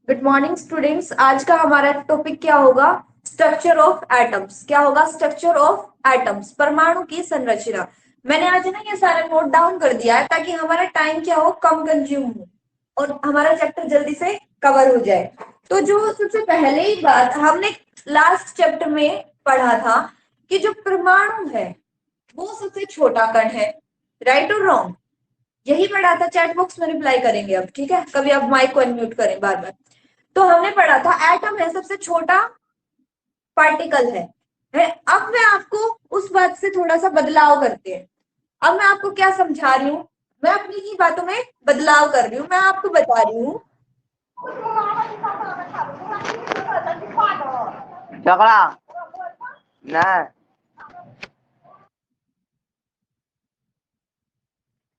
Good morning students. आज का हमारा टॉपिक क्या होगा? Structure of atoms. क्या होगा? स्ट्रक्चर ऑफ एटम्स, परमाणु की संरचना। मैंने आज ना ये सारा नोट डाउन कर दिया है ताकि हमारा टाइम क्या हो, कम कंज्यूम हो और हमारा चैप्टर जल्दी से कवर हो जाए। तो जो सबसे पहले ही बात हमने लास्ट चैप्टर में पढ़ा था कि जो परमाणु है वो सबसे छोटा कण है। राइट और रॉन्ग? यही पढ़ा था। चैट बॉक्स में रिप्लाई करेंगे अब, ठीक है? कभी आप माइक को अनम्यूट करें बार बार। तो हमने पढ़ा था एटम है सबसे छोटा पार्टिकल है। अब मैं आपको उस बात से थोड़ा सा बदलाव करते हैं। अब मैं आपको क्या समझा रही हूँ, मैं अपनी ही बातों में बदलाव कर रही हूँ। मैं आपको बता रही हूँ झगड़ा ना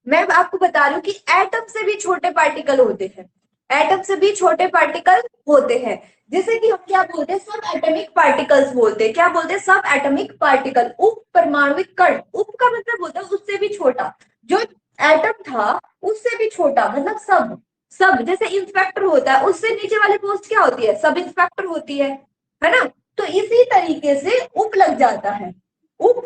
मैं आपको बता रही हूँ कि एटम से भी छोटे पार्टिकल होते हैं। एटम से भी छोटे पार्टिकल होते हैं, जैसे कि हम क्या बोलते हैं, सब एटॉमिक पार्टिकल्स बोलते हैं। क्या बोलते हैं? सब एटॉमिक पार्टिकल, उप परमाणुक कण। उप का मतलब होता है उससे भी छोटा। जो एटम था उससे भी छोटा मतलब सब। सब जैसे इंस्पेक्टर होता है, उससे नीचे वाली पोस्ट क्या होती है? सब इंस्पेक्टर होती है ना? तो इसी तरीके से उप लग जाता है। उप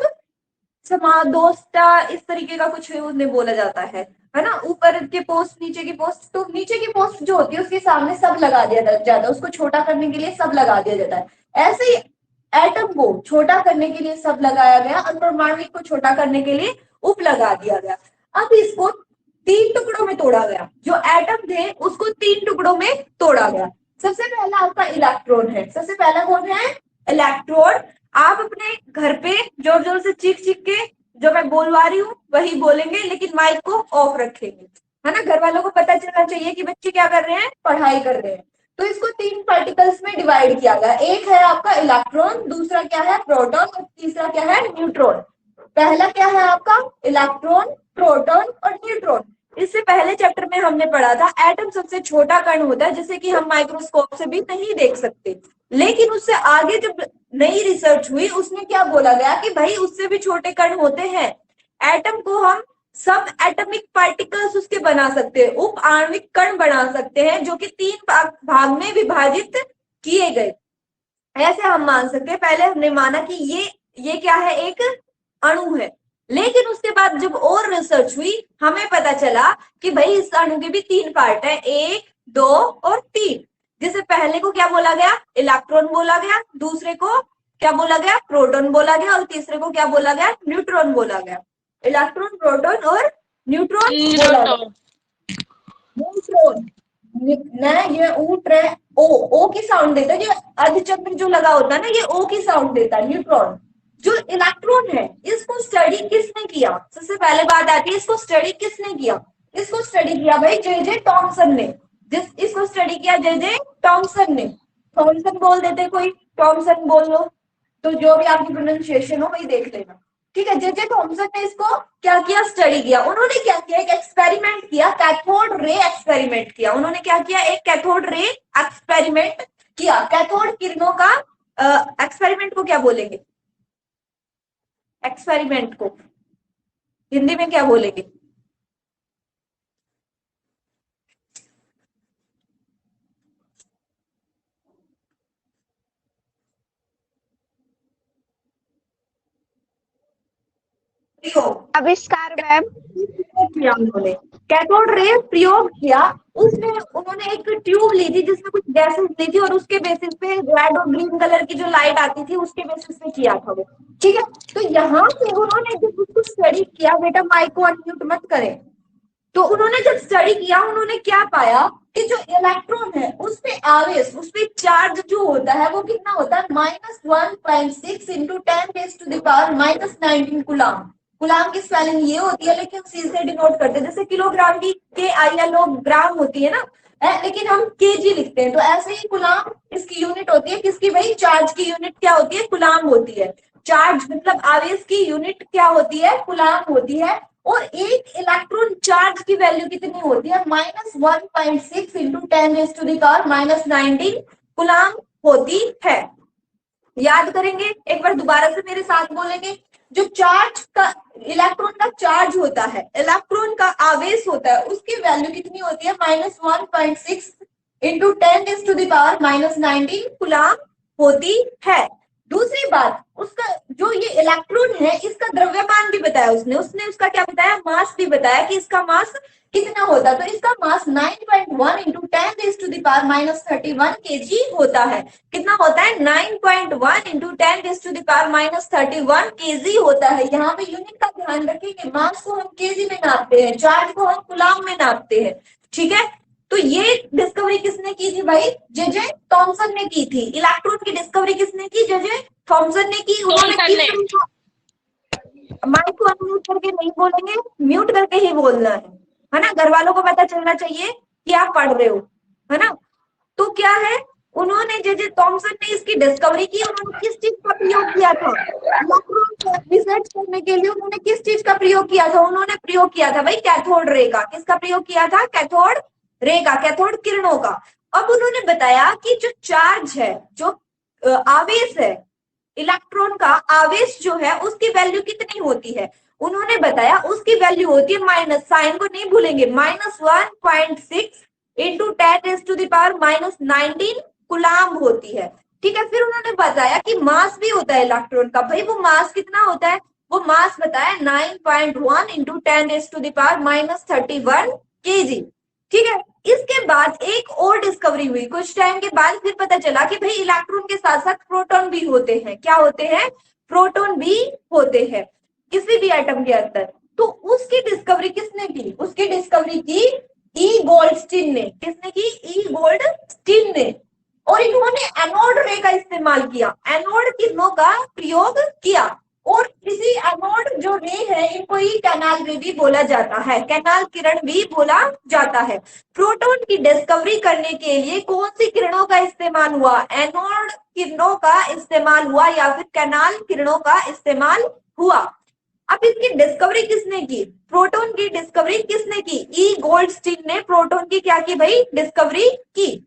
समादोस्ता, इस तरीके का कुछ उन्हें बोला जाता है ना? ऊपर के पोस्ट, नीचे की पोस्ट। तो नीचे की पोस्ट जो होती है उसके सामने सब लगा दिया जाता है, उसको छोटा करने के लिए सब लगा दिया जाता है। ऐसे ही एटम को छोटा करने के लिए सब लगाया गया और परमाणु को छोटा करने के लिए उप लगा दिया गया। अब इसको तीन टुकड़ों में तोड़ा गया। जो एटम थे उसको तीन टुकड़ों में तोड़ा गया। सबसे पहला आपका इलेक्ट्रॉन है। सबसे पहला कौन है? इलेक्ट्रॉन। आप अपने घर पे जोर जोर से चीख चीख के जो मैं बोलवा रही हूँ वही बोलेंगे, लेकिन माइक को ऑफ रखेंगे, है ना? घर वालों को पता चलना चाहिए कि बच्चे क्या कर रहे हैं, पढ़ाई कर रहे हैं। तो इसको तीन पार्टिकल्स में डिवाइड किया गया। एक है आपका इलेक्ट्रॉन, दूसरा क्या है? प्रोटॉन, और तीसरा क्या है? न्यूट्रॉन। पहला क्या है आपका? इलेक्ट्रॉन, प्रोटॉन और न्यूट्रॉन। इससे पहले चैप्टर में हमने पढ़ा था एटम सबसे छोटा कण होता है जिसे कि हम माइक्रोस्कोप से भी नहीं देख सकते। लेकिन उससे आगे जब नई रिसर्च हुई उसमें क्या बोला गया कि भाई उससे भी छोटे कण होते हैं। एटम को हम सब एटॉमिक पार्टिकल्स उसके बना सकते हैं, उप आणविक कण बना सकते हैं जो कि तीन भाग में विभाजित किए गए। ऐसे हम मान सकते हैं। पहले हमने माना कि ये क्या है? एक अणु है। लेकिन उसके बाद जब और रिसर्च हुई हमें पता चला कि भाई इस अणु के भी तीन पार्ट है, एक, दो और तीन। जैसे पहले को क्या बोला गया? इलेक्ट्रॉन बोला गया, दूसरे को क्या बोला गया? प्रोटॉन बोला गया, और तीसरे को क्या बोला गया? न्यूट्रॉन बोला गया। इलेक्ट्रॉन, प्रोटॉन और न्यूट्रॉन बोला गया। न्यूट्रॉन न, ये ऊट रहे ओ की साउंड देता है। ये अर्धचंद्र जो लगा होता है ना, ये ओ की साउंड देता है, न्यूट्रॉन। जो इलेक्ट्रॉन है इसको स्टडी किसने किया? सबसे पहले बात आती है इसको स्टडी किसने किया? इसको स्टडी किया भाई जे जे टॉमसन ने। इसको स्टडी किया जे जे टॉमसन ने। थॉमसन बोल देते कोई, टॉमसन बोल लो, तो जो भी आपकी प्रोनाउंसिएशन हो वही देख लेना। ठीक है? जे जे थॉमसन ने इसको क्या किया? स्टडी किया। उन्होंने क्या किया? एक एक्सपेरिमेंट किया, कैथोड रे एक्सपेरिमेंट किया। उन्होंने क्या किया? एक कैथोड रे एक्सपेरिमेंट किया। कैथोड किरणों का एक्सपेरिमेंट को क्या बोलेंगे? एक्सपेरिमेंट को हिंदी में क्या बोलेंगे? प्रयोग आविष्कार मैम। किया उन्होंने, कैथोड रे प्रयोग किया। उसमें उन्होंने एक ट्यूब ली थी जिसमें कुछ गैसेस दी थी और उसके बेसिस पे रेड और ग्रीन कलर की जो लाइट आती थी उसके बेसिस पे किया था वो। ठीक है? तो यहाँ से उन्होंने जब उसको स्टडी किया, बेटा माइक को अनम्यूट मत करें। तो उन्होंने जब स्टडी किया उन्होंने क्या पाया कि जो इलेक्ट्रॉन है उस पे आवेश, उस पे चार्ज जो होता है वो कितना होता है? -1.6 इंटू 10⁻⁻19 कुलाम। कुलाम की स्पेलिंग ये होती है लेकिन सी से डिनोट करते हैं। जैसे किलोग्राम की KILO ग्राम होती है ना, लेकिन हम केजी लिखते हैं। तो ऐसे ही कुलाम इसकी यूनिट होती है। किसकी भाई? चार्ज की यूनिट क्या होती है? कुलाम होती है। चार्ज मतलब आवेश की यूनिट क्या होती है? कुलाम होती है। और एक इलेक्ट्रॉन चार्ज की वैल्यू कितनी होती है? -1.6 इंटू 10⁻⁻19 कुलाम होती है। याद करेंगे एक बार, दोबारा से मेरे साथ बोलेंगे। जो चार्ज का, इलेक्ट्रॉन का चार्ज होता है, इलेक्ट्रॉन का आवेश होता है, उसकी वैल्यू कितनी होती है? -1.6 इंटू 10⁻⁻19 कूलाम होती है। दूसरी बात, उसका जो ये इलेक्ट्रॉन है इसका द्रव्यमान भी बताया उसने उसका क्या बताया, मास भी बताया कि इसका मास कितना होता है। तो इसका मास 9.1 इंटू 10⁻⁻31 केजी होता है। कितना होता है, 9.1 इंटू 10⁻⁻31 केजी होता है। यहाँ पे यूनिट का ध्यान रखेंगे, मास को हम केजी में नापते हैं, चार्ज को हम कूलाम में नापते हैं। ठीक है, तो ये डिस्कवरी किसने की थी भाई, जे थॉमसन ने की थी। इलेक्ट्रॉन की डिस्कवरी किसने की, जे थॉमसन ने की। उन्होंने किस, माइक को अनम्यूट करके नहीं बोलेंगे, म्यूट करके ही बोलना है ना। घर वालों को पता चलना चाहिए कि आप पढ़ रहे हो, है ना। तो क्या है, उन्होंने जे थॉमसन ने इसकी डिस्कवरी की। उन्होंने किस चीज का प्रयोग किया था, इलेक्ट्रॉन को रिसर्च करने के लिए उन्होंने किस चीज का प्रयोग किया था, उन्होंने प्रयोग किया था भाई कैथोड रे का। किसका प्रयोग किया था, कैथोड रे का, कैथोड किरणों का। अब उन्होंने बताया कि जो चार्ज है, जो आवेश है, इलेक्ट्रॉन का आवेश जो है उसकी वैल्यू कितनी होती है। उन्होंने बताया उसकी वैल्यू होती है माइनस, साइन को नहीं भूलेंगे, -1.6 इंटू 10⁻⁻19 कूलाम होती है। ठीक है, फिर उन्होंने बताया कि मास भी होता है इलेक्ट्रॉन का। भाई वो मास कितना होता है, वो मास बताया 9.1 इंटू 10⁻⁻31 केजी। ठीक है, इसके बाद एक और डिस्कवरी हुई कुछ टाइम के बाद। फिर पता चला कि भाई इलेक्ट्रॉन के साथ साथ प्रोटॉन भी होते हैं। क्या होते हैं, प्रोटॉन भी होते हैं किसी भी एटम के अंदर। तो उसकी डिस्कवरी किसने की, उसकी डिस्कवरी की ई गोल्डस्टीन ने। किसने की, ई गोल्डस्टीन ने। और इन्होंने एनोड रे का इस्तेमाल किया, एनोड किरणों का प्रयोग किया। और इसी एनोड जो रे है इनको ही कैनाल रे भी बोला जाता है, कैनाल किरण भी बोला जाता है। प्रोटॉन की डिस्कवरी करने के लिए कौन सी किरणों का इस्तेमाल हुआ, एनोड किरणों का इस्तेमाल हुआ या फिर कैनाल किरणों का इस्तेमाल हुआ। अब इसकी डिस्कवरी किसने की, प्रोटॉन की डिस्कवरी किसने की, ई गोल्डस्टीन ने प्रोटॉन की क्या की भाई, डिस्कवरी की।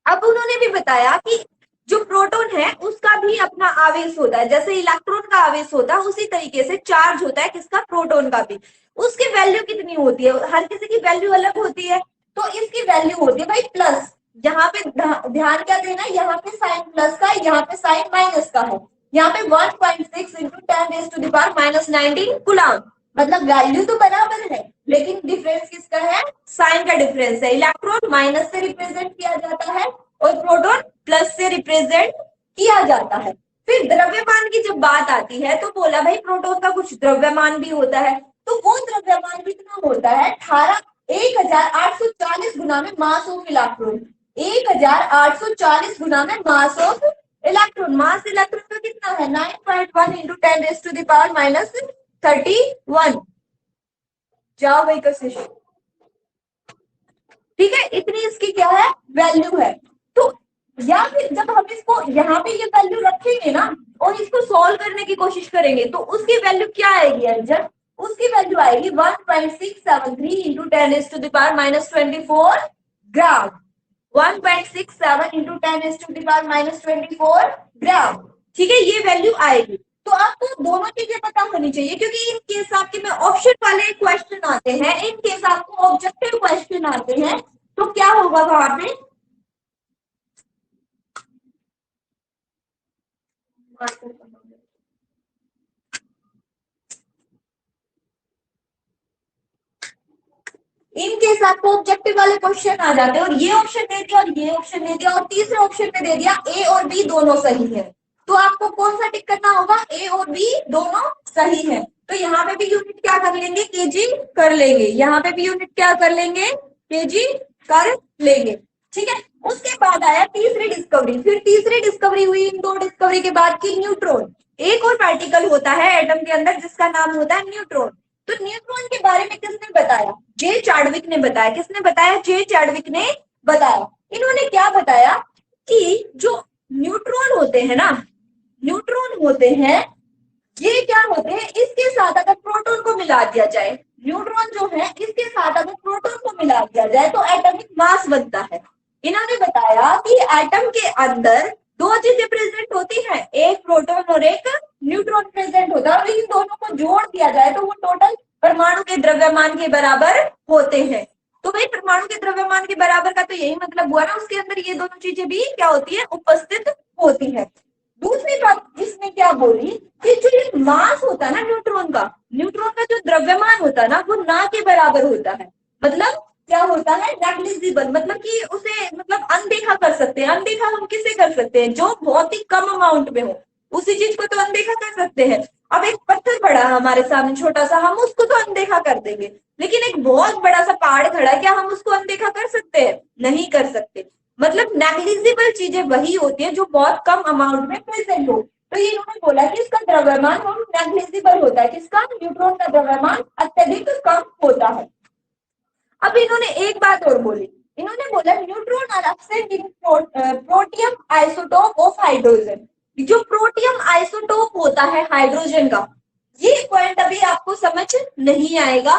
अब उन्होंने भी बताया कि जो प्रोटॉन है उसका भी अपना आवेश होता है, जैसे इलेक्ट्रॉन का आवेश होता है उसी तरीके से चार्ज होता है किसका, प्रोटॉन का भी। उसकी वैल्यू कितनी होती है, हर किसी की वैल्यू अलग होती है। तो इसकी वैल्यू होती है भाई प्लस, यहाँ पे ध्यान क्या देना है, यहाँ पे साइन प्लस का, यहाँ पे साइन माइनस का है। यहाँ पे 1.6 इंटू 10⁻⁻19 कूलाम, मतलब वैल्यू तो बराबर है लेकिन डिफरेंस किसका है, साइन का डिफरेंस है। इलेक्ट्रॉन माइनस से रिप्रेजेंट किया जाता है और प्रोटॉन प्लस से रिप्रेजेंट किया जाता है। फिर द्रव्यमान की जब बात आती है तो बोला भाई प्रोटॉन का कुछ द्रव्यमान भी होता है। तो वो द्रव्यमान कितना होता है, 1840 गुना में मास ऑफ इलेक्ट्रॉन, 1840 गुना में mass of electron. Mass electron का कितना है, 9.1 इंटू 10⁻⁻31। जाओ भाई का सेशन। ठीक है, इतनी इसकी क्या है, वैल्यू है। तो या फिर जब हम इसको यहाँ पे ये वैल्यू रखेंगे ना और इसको सॉल्व करने की कोशिश करेंगे तो उसकी वैल्यू क्या आएगी अंजन, उसकी वैल्यू आएगी 1.673 इंटू 10⁻⁻24 ग्राम, 1.67 इंटू 10⁻⁻24 ग्राम। ठीक है, ये वैल्यू आएगी। तो आपको दोनों चीजें पता होनी चाहिए क्योंकि इन केस आपके में ऑप्शन वाले क्वेश्चन आते हैं, इन केस आपको ऑब्जेक्टिव क्वेश्चन आते हैं। तो क्या होगा वहां पे, इन केस आपको ऑब्जेक्टिव वाले क्वेश्चन आ जाते हैं और ये ऑप्शन दे दिया और ये ऑप्शन दे दिया और तीसरे ऑप्शन में दे दिया ए और बी दोनों सही है। तो आपको कौन सा टिक करना होगा, ए और बी दोनों सही है। तो यहाँ पे भी यूनिट क्या कर लेंगे, केजी कर लेंगे, यहाँ पे भी यूनिट क्या कर लेंगे, केजी कर लेंगे। ठीक है, उसके बाद आया तीसरी डिस्कवरी। फिर तीसरी डिस्कवरी हुई इन दो डिस्कवरी के बाद की न्यूट्रॉन। एक और पार्टिकल होता है एटम के अंदर जिसका नाम होता है न्यूट्रॉन। तो न्यूट्रॉन के बारे में किसने बताया, जे चार्डविक ने बताया। किसने बताया, जे चार्डविक ने बताया। इन्होंने क्या बताया कि जो न्यूट्रॉन होते हैं ना, न्यूट्रॉन होते हैं ये क्या होते हैं, इसके साथ अगर प्रोटॉन को मिला दिया जाए, न्यूट्रॉन जो है इसके साथ अगर प्रोटॉन को मिला दिया जाए तो एटॉमिक मास बनता है। इन्होंने बताया कि एटम के अंदर दो चीजें प्रेजेंट होती हैं, एक प्रोटॉन और एक न्यूट्रॉन प्रेजेंट होता है और इन दोनों को जोड़ दिया जाए तो वो टोटल परमाणु के द्रव्यमान के बराबर होते हैं। तो भाई परमाणु के द्रव्यमान के बराबर का तो यही मतलब हुआ ना, उसके अंदर ये दोनों चीजें भी क्या होती है, उपस्थित होती है। दूसरी बात इसमें क्या बोली कि जो ये मास होता है ना न्यूट्रॉन का जो द्रव्यमान होता है ना वो ना के बराबर होता है। मतलब क्या होता है, नेग्लिजिबल, मतलब कि उसे मतलब अनदेखा कर सकते हैं। अनदेखा हम किसे कर सकते हैं, जो बहुत ही कम अमाउंट में हो, उसी चीज को तो अनदेखा कर सकते हैं। अब एक पत्थर पड़ा है हमारे सामने छोटा सा, हम उसको तो अनदेखा कर देंगे, लेकिन एक बहुत बड़ा सा पहाड़ खड़ा है, क्या हम उसको अनदेखा कर सकते हैं, नहीं कर सकते। मतलब नेग्लिजिबल चीजें वही होती है जो बहुत कम अमाउंट में प्रेजेंट हो। तो ये इन्होंने बोला कि इसका द्रव्यमान हम नेग्लिजिबल होता है, किसका, न्यूट्रॉन का द्रव्यमान अत्यधिक कम होता है। अब इन्होंने एक बात और बोली, इन्होंने बोला neutron are absent in protium isotope of hydrogen. जो प्रोटियम आइसोटोप होता है हाइड्रोजन का, ये पॉइंट अभी आपको समझ नहीं आएगा,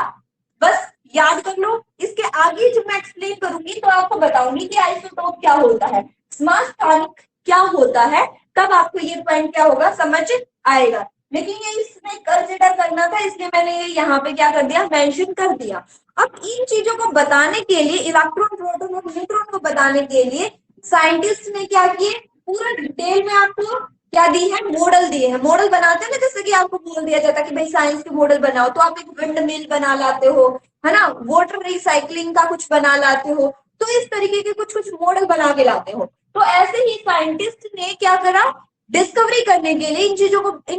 बस याद कर लो। इसके आगे जब मैं एक्सप्लेन करूंगी तो आपको बताऊंगी कि आइसोटोप क्या होता है, समस्थानिक क्या होता है, तब आपको ये पॉइंट क्या होगा समझ आएगा। लेकिन ये इसमें कंसिडर करना था, इसलिए मैंने ये यहाँ पे क्या कर दिया, मेंशन कर दिया। अब इन चीजों को बताने के लिए, इलेक्ट्रॉन प्रोटॉन और न्यूट्रॉन को बताने के लिए साइंटिस्ट ने क्या किए, पूरा डिटेल में आपको क्या दी है, मॉडल दिए हैं। मॉडल बनाते हैं ना, जैसे कि आपको बोल दिया जाता है कि भाई साइंस के मॉडल बनाओ, तो आप एक विंड मिल बना लाते हो, है ना, वाटर रिसाइकलिंग का कुछ बना लाते हो, तो इस तरीके के कुछ कुछ मॉडल बना के लाते हो। तो ऐसे ही साइंटिस्ट ने क्या करा, डिस्कवरी करने के लिए, इन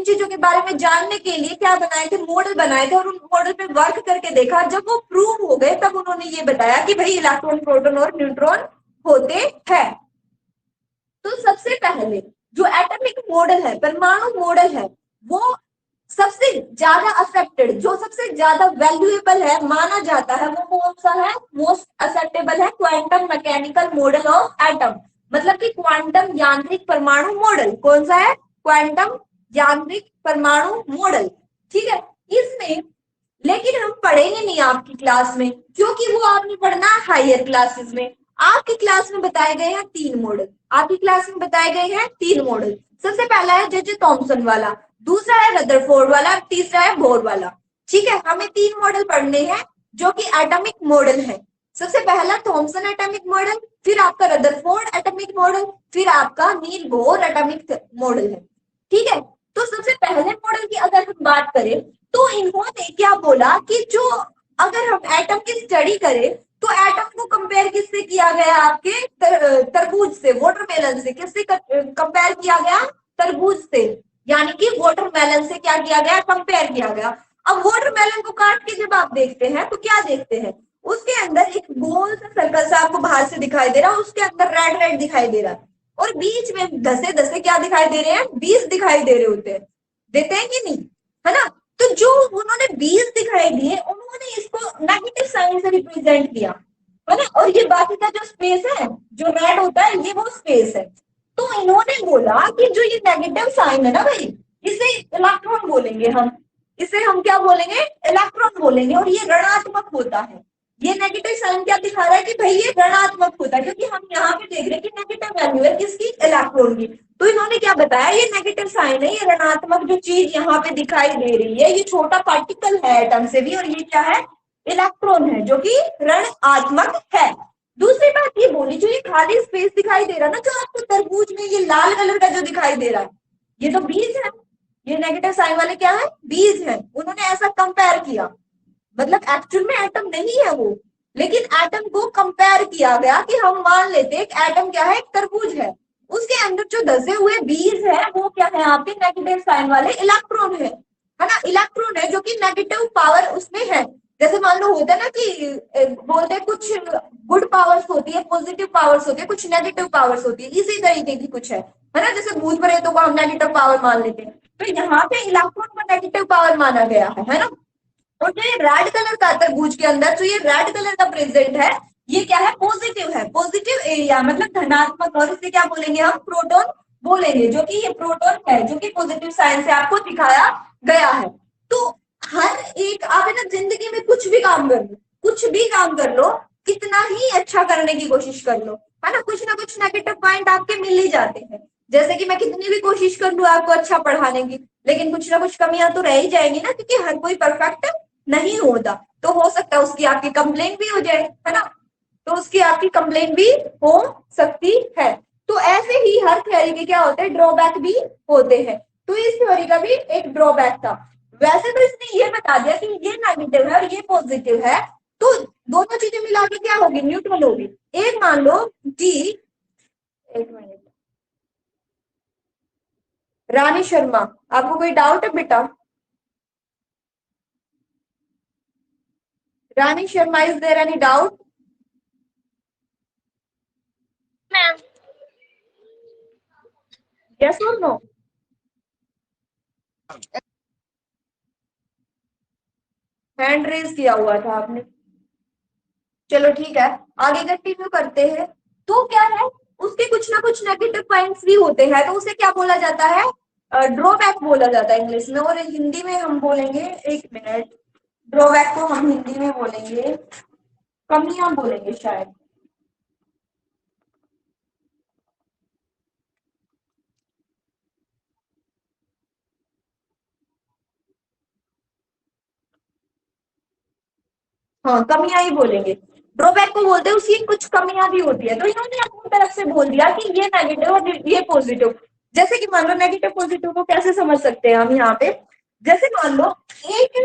चीजों के बारे में जानने के लिए क्या बनाए थे, मॉडल बनाए थे, और उन मॉडल पे वर्क करके देखा। जब वो प्रूव हो गए तब उन्होंने ये बताया कि भाई इलेक्ट्रॉन प्रोटॉन और न्यूट्रॉन होते हैं। तो सबसे पहले जो एटॉमिक मॉडल है, परमाणु मॉडल है, वो सबसे ज्यादा एक्सेप्टेड, जो सबसे ज्यादा वैल्यूएबल है माना जाता है, वो कौन सा है, मोस्ट एक्सेप्टेबल है quantum mechanical model of atom. मतलब कि क्वांटम यांत्रिक परमाणु मॉडल कौन सा है, क्वांटम यांत्रिक परमाणु मॉडल। ठीक है, इसमें लेकिन हम पढ़ेंगे नहीं आपकी क्लास में, क्योंकि वो आपने पढ़ना है हायर क्लासेस में। आपकी क्लास में बताए गए हैं 3 मॉडल, आपकी क्लास में बताए गए हैं 3 मॉडल। सबसे पहला है जे थॉमसन वाला, दूसरा है रदरफोर्ड वाला, तीसरा है बोर वाला। ठीक है, हमें 3 मॉडल पढ़ने हैं जो कि एटॉमिक मॉडल है। सबसे पहला थॉमसन एटॉमिक मॉडल, फिर आपका रदरफोर्ड एटॉमिक मॉडल, फिर आपका नील बोर एटॉमिक मॉडल है। ठीक है, तो सबसे पहले मॉडल की अगर हम बात करें तो इन्होंने क्या बोला कि जो अगर हम एटम की स्टडी करें तो एटम को कंपेयर किससे किया गया, आपके तरबूज से, वाटरमेलन से। किससे कंपेयर किया गया, तरबूज से, यानी कि वाटरमेलन से क्या किया गया, कंपेयर किया गया। अब वाटरमेलन को काट के जब आप देखते हैं तो क्या देखते हैं, उसके अंदर एक गोल सा सर्कल सा आपको बाहर से दिखाई दे रहा है, उसके अंदर रेड रेड दिखाई दे रहा है, और बीच में धसे धसे क्या दिखाई दे रहे हैं, बीज दिखाई दे रहे होते हैं, देते हैं कि नहीं, है ना। तो जो उन्होंने बीज दिखाई दिए, उन्होंने इसको नेगेटिव साइन से रिप्रेजेंट किया, है ना। और ये बाकी का जो स्पेस है, जो रेड होता है, ये वो स्पेस है। तो इन्होंने बोला कि जो ये नेगेटिव साइन है ना भाई, इसे इलेक्ट्रॉन बोलेंगे हम, इसे हम क्या बोलेंगे, इलेक्ट्रॉन बोलेंगे, और ये ऋणात्मक होता है। ये नेगेटिव साइन क्या दिखा रहा है कि भाई ये ऋणात्मक होता है, क्योंकि हम यहाँ पे देख रहे हैं कि नेगेटिव वैल्यू है किसकी, इलेक्ट्रॉन की। तो इन्होंने क्या बताया, ये नेगेटिव साइन है, ये ऋणात्मक जो चीज यहाँ पे दिखाई दे रही है, ये छोटा पार्टिकल है एटम से भी, और ये क्या है, इलेक्ट्रॉन है, जो कि ऋणात्मक है। दूसरी बात ये बोली, जो ये खाली स्पेस दिखाई दे रहा है ना, जो आपको तरबूज में ये लाल कलर का जो दिखाई दे रहा है, ये तो बीज है, ये नेगेटिव साइन वाले क्या है, बीज है। उन्होंने ऐसा कंपेयर किया, मतलब एक्चुअल में एटम नहीं है वो, लेकिन एटम को कंपेयर किया गया कि हम मान लेते एक एटम क्या है, एक तरबूज है, उसके अंदर जो धसे हुए बीज है वो क्या है, आपके नेगेटिव साइन वाले इलेक्ट्रॉन है ना, इलेक्ट्रॉन है जो कि नेगेटिव पावर उसमें है। जैसे मान लो होता है ना कि बोलते हैं कुछ गुड पावर्स होती है, पॉजिटिव पावर्स होती है, कुछ नेगेटिव पावर्स होती है, इसी तरीके की कुछ है ना। जैसे भूत प्रेतों को हम नेगेटिव पावर मान लेते हैं, तो यहाँ पे इलेक्ट्रॉन को नेगेटिव पावर माना गया है ना। और जो ये रेड कलर का तरबूज के अंदर जो ये रेड कलर का प्रेजेंट है, ये क्या है, पॉजिटिव है, पॉजिटिव एरिया, मतलब धनात्मक, और इसे क्या बोलेंगे हम, प्रोटॉन बोलेंगे, जो कि ये प्रोटॉन है, जो कि पॉजिटिव साइन से आपको दिखाया गया है। तो हर एक आप है ना जिंदगी में कुछ भी काम कर लो, कुछ भी काम कर लो, कितना ही अच्छा करने की कोशिश कर लो, है ना कुछ नेगेटिव पॉइंट आपके मिल ही जाते हैं। जैसे कि मैं कितनी भी कोशिश कर लूं आपको अच्छा पढ़ाने की, लेकिन कुछ ना कुछ कमियां तो रह ही जाएंगी ना, क्योंकि हर कोई परफेक्ट नहीं होता तो हो सकता है उसकी आपकी कंप्लेन भी हो जाए, है ना, तो उसकी आपकी कंप्लेन भी हो सकती है। तो ऐसे ही हर थ्योरी के क्या होते हैं, ड्रॉबैक भी होते हैं। तो इस थ्योरी का भी एक ड्रॉबैक था। वैसे तो इसने ये बता दिया कि ये नेगेटिव है और ये पॉजिटिव है, तो दोनों चीजें मिला के क्या होगी, न्यूट्रल होगी। एक मान लो कि, एक मिनट, रानी शर्मा, आपको कोई डाउट है बेटा? Rani Sharma, is there any doubt? Ma'am yes और नो? हैंड रेज किया हुआ था आपने। चलो ठीक है, आगे कंटिन्यू करते हैं। तो क्या है, उसके कुछ ना कुछ नेगेटिव पॉइंट्स भी होते हैं, तो उसे क्या बोला जाता है, ड्रॉबैक बोला जाता है इंग्लिश में, और हिंदी में हम बोलेंगे, एक मिनट, ड्रॉबैक को हम हिंदी में बोलेंगे, कमियां बोलेंगे शायद। हाँ, कमियां ही बोलेंगे। ड्रॉबैक को बोलते हैं उसकी कुछ कमियां भी होती है, तो इन्होंने अपनी तरफ से बोल दिया कि ये नेगेटिव और ये पॉजिटिव। जैसे कि मान लो नेगेटिव पॉजिटिव को कैसे समझ सकते हैं हम यहाँ पे, जैसे मान लो एक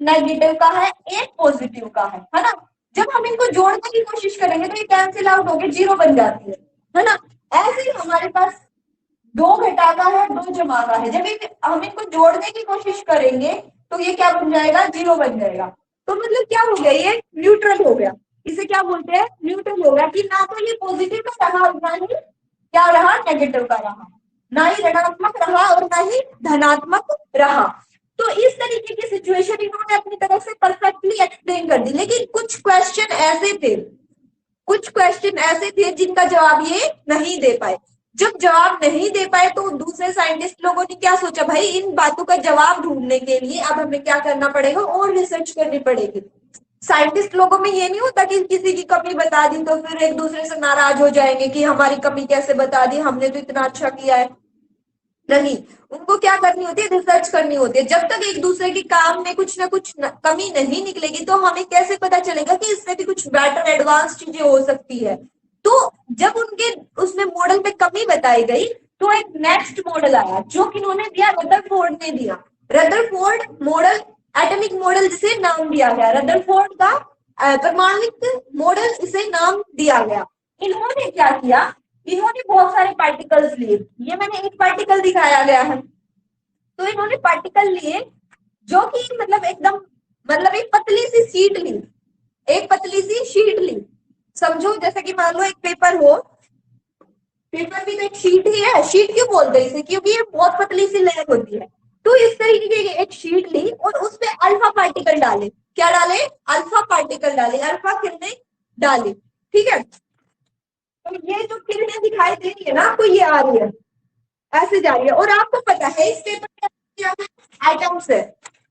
नेगेटिव का है, एक पॉजिटिव का है ना, जब हम इनको जोड़ने की कोशिश करेंगे तो ये कैंसिल आउट होकर जीरो बन जाती है ना। ऐसे ही हमारे पास दो घटा का है, दो जमा का है, जब हम इनको जोड़ने की कोशिश करेंगे तो ये क्या बन जाएगा, जीरो बन जाएगा। तो मतलब क्या हो गया, ये न्यूट्रल हो गया। इसे क्या बोलते हैं, न्यूट्रल हो गया, कि ना तो ये पॉजिटिव का रहा, ना ही क्या रहा, नेगेटिव का रहा, ना ही ऋणात्मक रहा और ना ही धनात्मक रहा। तो इस तरीके की सिचुएशन इन्होंने अपनी तरफ से परफेक्टली एक्सप्लेन कर दी। लेकिन कुछ क्वेश्चन ऐसे थे जिनका जवाब ये नहीं दे पाए। जब जवाब नहीं दे पाए तो दूसरे साइंटिस्ट लोगों ने क्या सोचा, भाई इन बातों का जवाब ढूंढने के लिए अब हमें क्या करना पड़ेगा, और रिसर्च करनी पड़ेगी। साइंटिस्ट लोगों में ये नहीं होता कि किसी की कमी बता दी तो फिर एक दूसरे से नाराज हो जाएंगे कि हमारी कमी कैसे बता दी, हमने तो इतना अच्छा किया है। नहीं, उनको क्या करनी होती है, रिसर्च करनी होती है। जब तक एक दूसरे के काम में कुछ ना कुछ कमी नहीं निकलेगी तो हमें कैसे पता चलेगा कि इससे भी कुछ बेटर एडवांस चीजें हो सकती है। तो जब उनके उसमें मॉडल में कमी बताई गई तो एक नेक्स्ट मॉडल आया जो किन्होंने दिया, रदरफोर्ड ने दिया। रदरफोर्ड मॉडल, एटॉमिक मॉडल जिसे नाम दिया गया, रदरफोर्ड का परमाणुक मॉडल, इसे नाम दिया गया। इन्होंने क्या किया, इन्होंने बहुत सारे पार्टिकल्स लिए। ये मैंने एक पार्टिकल दिखाया गया है, तो इन्होंने पार्टिकल लिए जो कि मतलब एकदम, मतलब एक पतली सी शीट ली, एक पतली सी शीट ली। समझो जैसे कि मान लो एक पेपर हो, पेपर भी तो एक शीट ही है। शीट क्यों बोलते हैं इसे, क्योंकि ये बहुत पतली सी लेयर होती है। तो इस तरीके की एक शीट ली और उसमें अल्फा पार्टिकल डाले। क्या डाले, अल्फा पार्टिकल डाले, अल्फा किरणें डाली। ठीक है, तो ये जो किरणें दिखाई दे रही है ना आपको, ये आ रही है, ऐसे जा रही है। और आपको पता है इस पेपर में क्या है, एटम से,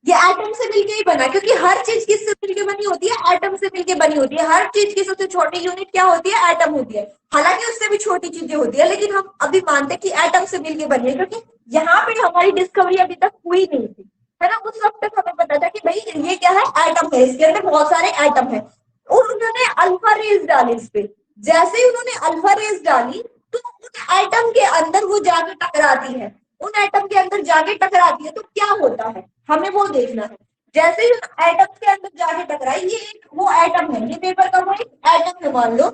ये एटम से मिलके ही बना, क्योंकि हर चीज किससे मिलके बनी होती है, एटम से मिलके बनी होती है। हर चीज की सबसे छोटी यूनिट क्या होती है, एटम होती है। हालांकि उससे भी छोटी चीजें होती है, लेकिन हम अभी मानते हैं कि एटम से मिलके बनी है, क्योंकि यहाँ पे हमारी डिस्कवरी अभी तक हुई नहीं थी, है ना। उस वक्त तक हमें पता था कि भाई ये क्या है, एटम है, इसके अंदर बहुत सारे एटम है। और उन्होंने अल्फा रेज डाली इस पे। जैसे ही उन्होंने अल्फा रेज डाली तो उन एटम के अंदर वो जाके टकराती है, उन एटम के अंदर जाके टकराती है, तो क्या होता है हमें वो देखना है। जैसे ही एटम के अंदर जाके टकराई, ये एक वो एटम है, ये पेपर का वो एक एटम है मान लो,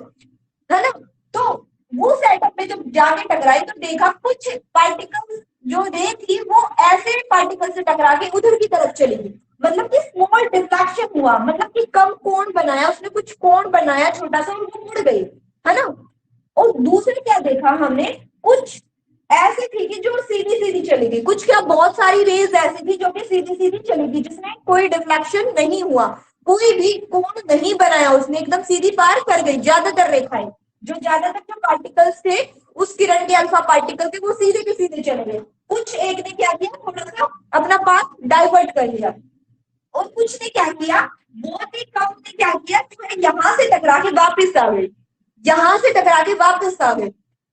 है ना। तो वो उस एटम में जब जाके टकराई तो देखा कुछ पार्टिकल, जो रे थी वो ऐसे पार्टिकल से टकरा के उधर की तरफ चली गई। मतलब कि स्मॉल डिफ्लेक्शन हुआ, मतलब कि कम कोण बनाया उसने, कुछ कोण बनाया छोटा सा, और वो मुड़ गई, है ना। और दूसरे क्या देखा हमने, कुछ ऐसी थी कि जो सीधी सीधी चली गई, कुछ क्या बहुत सारी रेज ऐसी थी जो कि सीधी सीधी चली गई, जिसमें कोई डिफ्लेक्शन नहीं हुआ, कोई भी कोण नहीं बनाया उसने, एकदम सीधी पार कर गई। ज्यादातर रेखाएं, जो ज्यादातर जो पार्टिकल्स थे उस किरण के, अल्फा पार्टिकल थे, वो सीधे के सीधे चले गए। कुछ एक ने क्या किया, थोड़ा सा अपना पाथ डाइवर्ट कर लिया, और कुछ ने क्या किया, बहुत ही कम ने क्या किया, यहाँ से टकरा के वापिस आ गई, यहाँ से टकरा के वापस आ गए।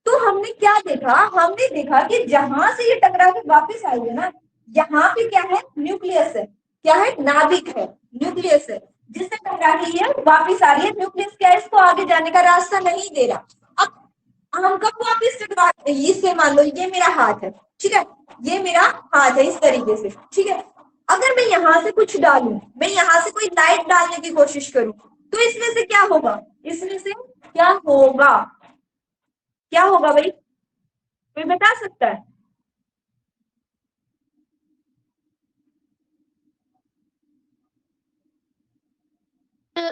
तो हमने क्या देखा, हमने देखा कि जहां से ये टकरा के वापस आई है ना, यहाँ पे क्या है, न्यूक्लियस है। क्या है, नाभिक है, न्यूक्लियस है, जिससे टकरा के ये वापिस आ रही है। न्यूक्लियस क्या है, इसको आगे जाने का रास्ता नहीं दे रहा। अब हम कब वापिस टकरा, इससे मान लो ये मेरा हाथ है, ठीक है, ये मेरा हाथ है इस तरीके से, ठीक है। अगर मैं यहाँ से कुछ डालूं, मैं यहाँ से कोई लाइट डालने की कोशिश करूं, तो इसमें से क्या होगा, इसमें से क्या होगा, क्या होगा भाई, कोई बता सकता है?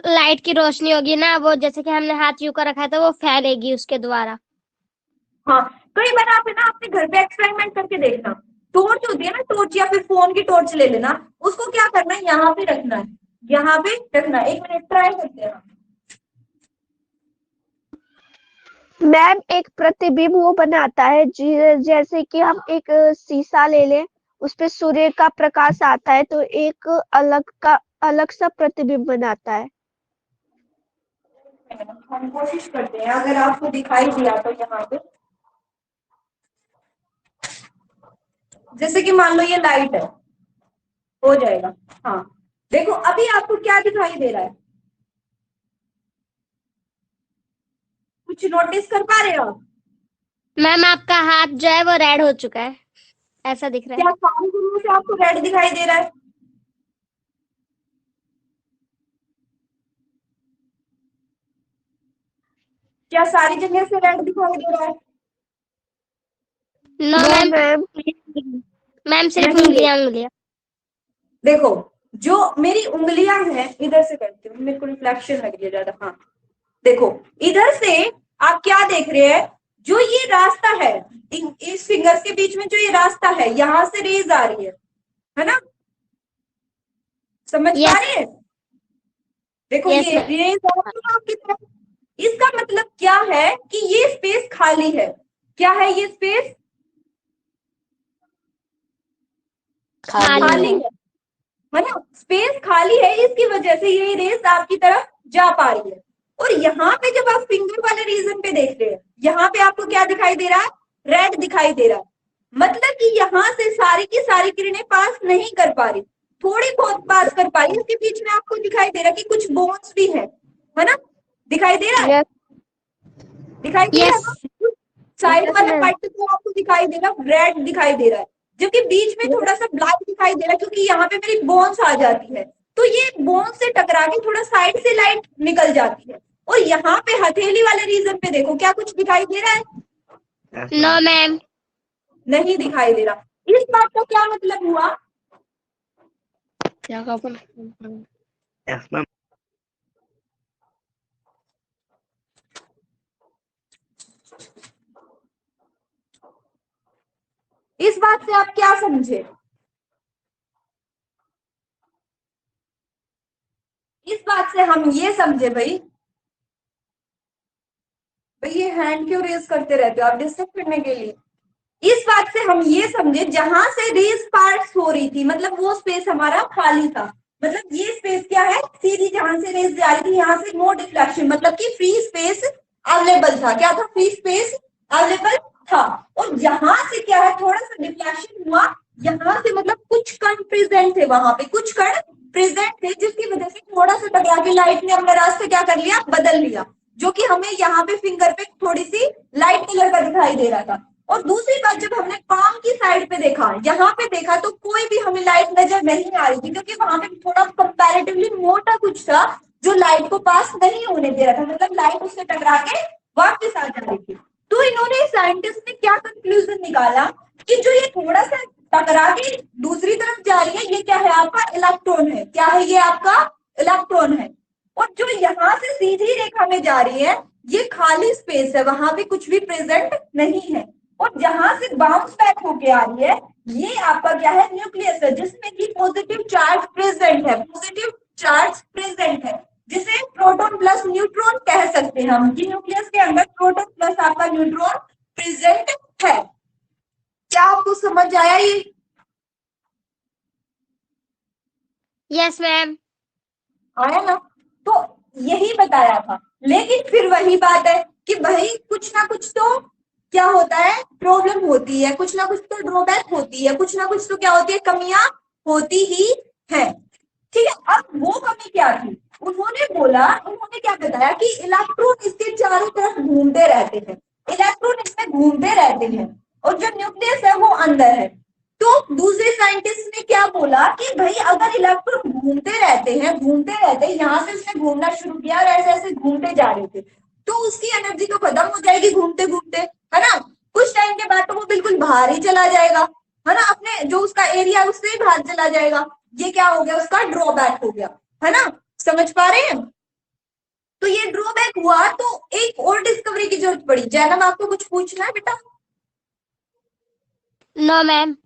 लाइट की रोशनी होगी ना, वो जैसे कि हमने हाथ यूं कर रखा है तो वो फैलेगी उसके द्वारा। हाँ, कई बार आप है ना अपने घर पे एक्सपेरिमेंट करके देखना, टॉर्च होती है ना, टॉर्च या फिर फोन की टॉर्च ले लेना, उसको क्या करना है, यहाँ पे रखना है, यहाँ पे रखना है। 1 मिनट ट्राई करते हैं। मैम एक प्रतिबिंब वो बनाता है जैसे कि हम एक शीशा ले लें, उस पे सूर्य का प्रकाश आता है तो एक अलग सा प्रतिबिंब बनाता है। हम कोशिश करते हैं, अगर आपको दिखाई दिया तो यहाँ पे, जैसे कि मान लो ये लाइट है, हो जाएगा। हाँ, देखो अभी आपको क्या दिखाई दे रहा है, कुछ नोटिस कर पा रहे हो आप? मैम आपका हाथ जो है वो रेड हो चुका है, ऐसा दिख रहा है। क्या सारी जगह से आपको रेड दिखाई दे रहा है? क्या सारी जगह से रेड दिखाई दे रहा है? नो मैम, मैम मैम सिर्फ नहीं। उंगलियां। देखो, जो मेरी उंगलियां हैं, इधर से करती हूँ, मेरे को रिफ्लेक्शन लग रही है ज्यादा। हाँ, देखो इधर से आप क्या देख रहे हैं, जो ये रास्ता है, इस फिंगर्स के बीच में जो ये रास्ता है, यहाँ से रेज आ रही है ना, समझ पा रहे हैं? देखो Yes, ये ma'am. रेज आ रही है आपकी तरफ, इसका मतलब क्या है कि ये स्पेस खाली है। क्या है ये स्पेस? खाली है ना, स्पेस खाली है, इसकी वजह से ये रेस आपकी तरफ जा पा रही है। और यहाँ पे जब आप फिंगर वाले रीजन पे देख रहे हैं, यहाँ पे आपको क्या दिखाई दे रहा है, रेड दिखाई दे रहा है। मतलब कि यहाँ से सारी की सारी किरणें पास नहीं कर पा रही, थोड़ी बहुत पास कर पा रही है। इसके बीच में आपको दिखाई दे रहा है कि कुछ बोन्स भी है ना, दिखाई दे रहा है? दिखाई दे रहा है ना? साइड वाला पार्टिकल आपको दिखाई दे रहा है, रेड दिखाई दे रहा है, जबकि बीच में थोड़ा सा ब्लैक दिखाई दे रहा है, क्योंकि यहाँ पे मेरी बोन्स आ जाती है, तो ये बोन्स से टकरा के थोड़ा साइड से लाइट निकल जाती है। और यहाँ पे हथेली वाले रीजन पे देखो, क्या कुछ दिखाई दे रहा है? नो मैम, नहीं दिखाई दे रहा। इस बात का क्या मतलब हुआ? इस बात से आप क्या समझे? इस बात से हम ये समझे भाई ये हैंड क्यों रेज करते रहते हो आप डिस्टर्ब करने के लिए? इस बात से हम ये समझे, जहां से रेज पार्ट्स हो रही थी, मतलब वो स्पेस हमारा खाली था। मतलब ये स्पेस क्या है, सीधी जहां से रेज जा रही थी, यहाँ से नो डिफ्लेक्शन, मतलब कि फ्री स्पेस अवेलेबल था। क्या था? फ्री स्पेस अवेलेबल था। और यहाँ से क्या है, थोड़ा सा डिफ्लेक्शन हुआ यहाँ से, मतलब कुछ कण प्रेजेंट थे वहां पे, कुछ कण प्रेजेंट थे, जिसकी वजह से थोड़ा सा टकरा के लाइट ने अपना रास्ता क्या कर लिया, बदल लिया, जो कि हमें यहाँ पे फिंगर पे थोड़ी सी लाइट कलर का दिखाई दे रहा था। और दूसरी बात, जब हमने पाम की साइड पे देखा, यहाँ पे देखा, तो कोई भी हमें लाइट नजर नहीं आ रही थी, क्योंकि वहां पे थोड़ा कंपैरेटिवली मोटा कुछ था जो लाइट को पास नहीं होने दे रहा था, मतलब लाइट उससे टकरा के वापस आ जा रही थी। तो इन्होंने, साइंटिस्ट ने क्या कंक्लूजन निकाला कि जो ये थोड़ा सा टकरा के दूसरी तरफ जा रही है, ये क्या है, आपका इलेक्ट्रॉन है। क्या है? ये आपका इलेक्ट्रॉन है। और जो यहाँ से सीधी रेखा में जा रही है, ये खाली स्पेस है, वहां पे कुछ भी प्रेजेंट नहीं है। और जहां से बाउंस बैक होके आ रही है, ये आपका क्या है, न्यूक्लियस है, जिसमें कि पॉजिटिव चार्ज प्रेजेंट है, पॉजिटिव चार्ज प्रेजेंट है, जिसे प्रोटॉन प्लस न्यूट्रॉन कह सकते हैं हम, कि न्यूक्लियस के अंदर प्रोटॉन प्लस आपका न्यूट्रॉन प्रेजेंट है। क्या आपको समझ आया ये? Yes ma'am. आया ना? तो यही बताया था। लेकिन फिर वही बात है कि भाई कुछ ना कुछ तो क्या होता है, प्रॉब्लम होती है, कुछ ना कुछ तो ड्रॉबैक होती है, कुछ ना कुछ तो क्या होती है, कमियां होती ही है। ठीक है, अब वो कमी क्या थी, उन्होंने क्या बताया कि इलेक्ट्रॉन इसके चारों तरफ घूमते रहते हैं, इलेक्ट्रॉन इसमें घूमते रहते हैं और जो न्यूक्लियस है वो अंदर है। तो दूसरे साइंटिस्ट ने क्या बोला कि भाई अगर इलेक्ट्रॉन घूमते रहते हैं, यहाँ से उसने घूमना शुरू किया और ऐसे ऐसे घूमते जा रहे थे, तो उसकी एनर्जी तो खत्म हो जाएगी घूमते घूमते, है ना। कुछ टाइम के बाद तो वो बिल्कुल बाहर ही चला जाएगा, है ना, अपने जो उसका एरिया है उससे ही बाहर चला जाएगा। ये क्या हो गया, उसका ड्रॉबैक हो गया, है ना, समझ पा रहे हैं। तो ये ड्रॉबैक हुआ तो एक और डिस्कवरी की जरूरत पड़ी। जैनब आपको कुछ पूछना है बेटा? No ma'am.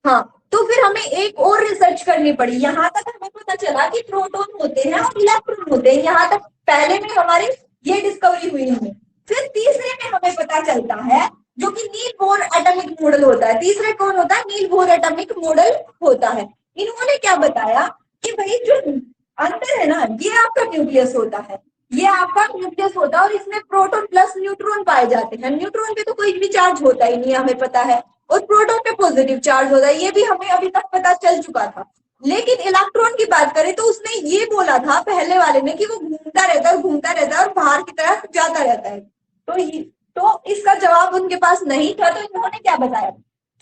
हाँ, तो फिर हमें एक और रिसर्च करनी पड़ी। यहाँ तक हमें पता चला कि प्रोटॉन होते हैं और इलेक्ट्रॉन होते हैं, यहाँ तक पहले में हमारी ये डिस्कवरी हुई हमें। फिर तीसरे में हमें पता चलता है जो कि नील बोर एटॉमिक मॉडल होता है। तीसरे कौन होता है? नील बोर एटॉमिक मॉडल होता है। इन्होंने क्या बताया कि भाई जो अंदर है ना, ये आपका न्यूक्लियस होता है, ये आपका न्यूक्लियस होता है और इसमें प्रोटॉन प्लस न्यूट्रॉन पाए जाते हैं। न्यूट्रॉन पे तो कोई भी चार्ज होता ही नहीं है, हमें पता है, और प्रोटॉन पे पॉजिटिव चार्ज होता है, ये भी हमें अभी तक पता चल चुका था। लेकिन इलेक्ट्रॉन की बात करें तो उसने ये बोला था पहले वाले ने कि वो घूमता रहता है और बाहर की तरफ जाता रहता है। तो इसका जवाब उनके पास नहीं था। तो इन्होंने क्या बताया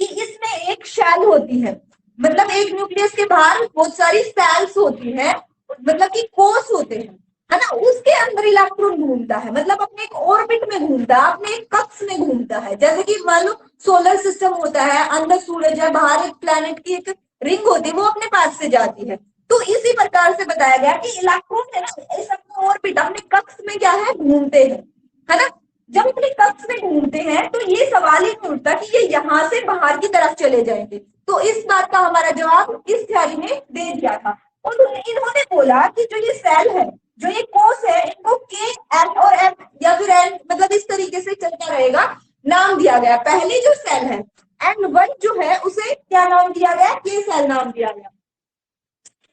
कि इसमें एक शेल होती है, मतलब एक न्यूक्लियस के बाहर बहुत सारी सेल्स होती है, मतलब कि कोष होते हैं, है ना, उसके अंदर इलेक्ट्रॉन घूमता है, मतलब अपने एक ऑर्बिट में घूमता है, अपने एक कक्ष में घूमता है। जैसे कि मान लो सोलर सिस्टम होता है, अंदर सूरज है, बाहर एक प्लैनेट की एक रिंग होती है, वो अपने पास से जाती है। तो इसी प्रकार से बताया गया कि इलेक्ट्रॉन है ना, इस अपने ऑर्बिट, अपने कक्ष में क्या है, घूमते हैं, है ना। जब अपने कक्ष में घूमते हैं तो ये सवाल ही नहीं उठता कि ये यहाँ से बाहर की तरफ चले जाएंगे। तो इस बात का हमारा जवाब इस थ्योरी ने दे दिया था। और इन्होंने बोला कि जो ये सेल है, जो ये कोष है, इनको के, एल और एम या फिर एन, मतलब इस तरीके से चलता रहेगा, नाम दिया गया। पहली जो सेल है N1 जो है उसे क्या नाम दिया गया? के सेल नाम दिया गया।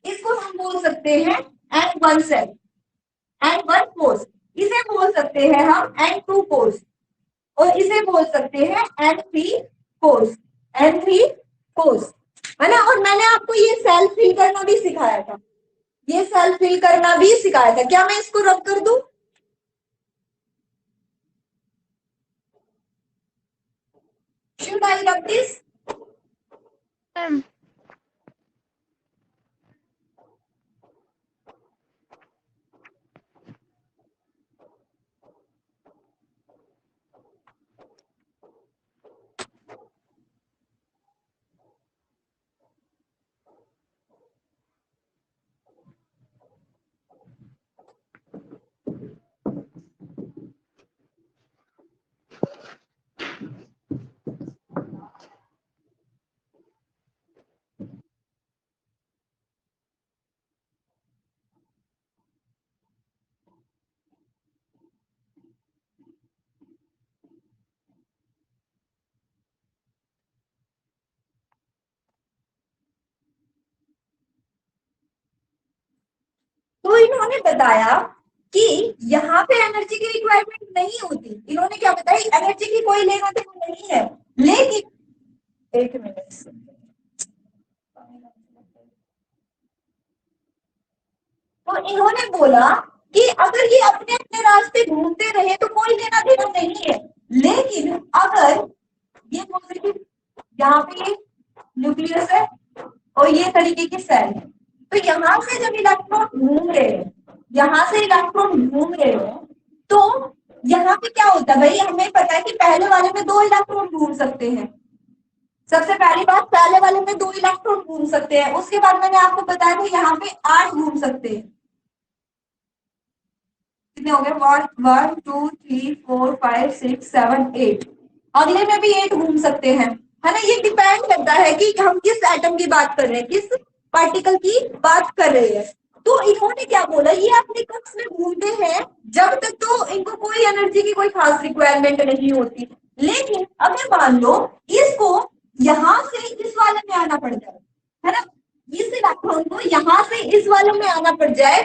इसको हम बोल सकते हैं N1 सेल, N1 कोष। इसे बोल सकते हैं हम N2 कोष और इसे बोल सकते हैं N3 कोष, N3 कोष, है ना। और मैंने आपको ये सेल फिल करना भी सिखाया था, ये सेल फिल करना भी सिखाया था। क्या मैं इसको रब कर दूं? Should I rub this? तो इन्होंने बताया कि यहाँ पे एनर्जी की रिक्वायरमेंट नहीं होती। इन्होंने क्या बताया, एनर्जी की कोई लेना देना नहीं है। लेकिन एक मिनट, तो इन्होंने बोला कि अगर ये अपने अपने रास्ते घूमते रहे तो कोई लेना देना नहीं है। लेकिन अगर ये पॉजिटिव, यहाँ पे ये न्यूक्लियस है और ये तरीके की सेल है, तो यहाँ से जब इलेक्ट्रॉन घूम रहे हैं, यहाँ से इलेक्ट्रॉन घूम रहे हो, तो यहाँ पे क्या होता है भाई, हमें पता है कि पहले वाले में 2 इलेक्ट्रॉन घूम सकते हैं। सबसे पहली बात, पहले वाले में 2 इलेक्ट्रॉन घूम सकते हैं। उसके बाद मैंने आपको बताया था यहाँ पे 8 घूम सकते हैं। कितने हो गए? 1 2 3 4 5 6 7 8। अगले में भी 8 घूम सकते हैं, है ना। ये डिपेंड करता है कि हम किस एटम की बात कर रहे हैं, किस पार्टिकल की बात कर रहे हैं। तो इन्होंने क्या बोला, ये अपने कक्ष में घूमते हैं जब तक तो इनको कोई एनर्जी की कोई खास रिक्वायरमेंट नहीं होती। लेकिन अगर मान लो इसको यहाँ से इस वाले में आना पड़ जाए, है ना, इस इलेक्ट्रॉन को यहाँ से इस वाले में आना पड़ जाए,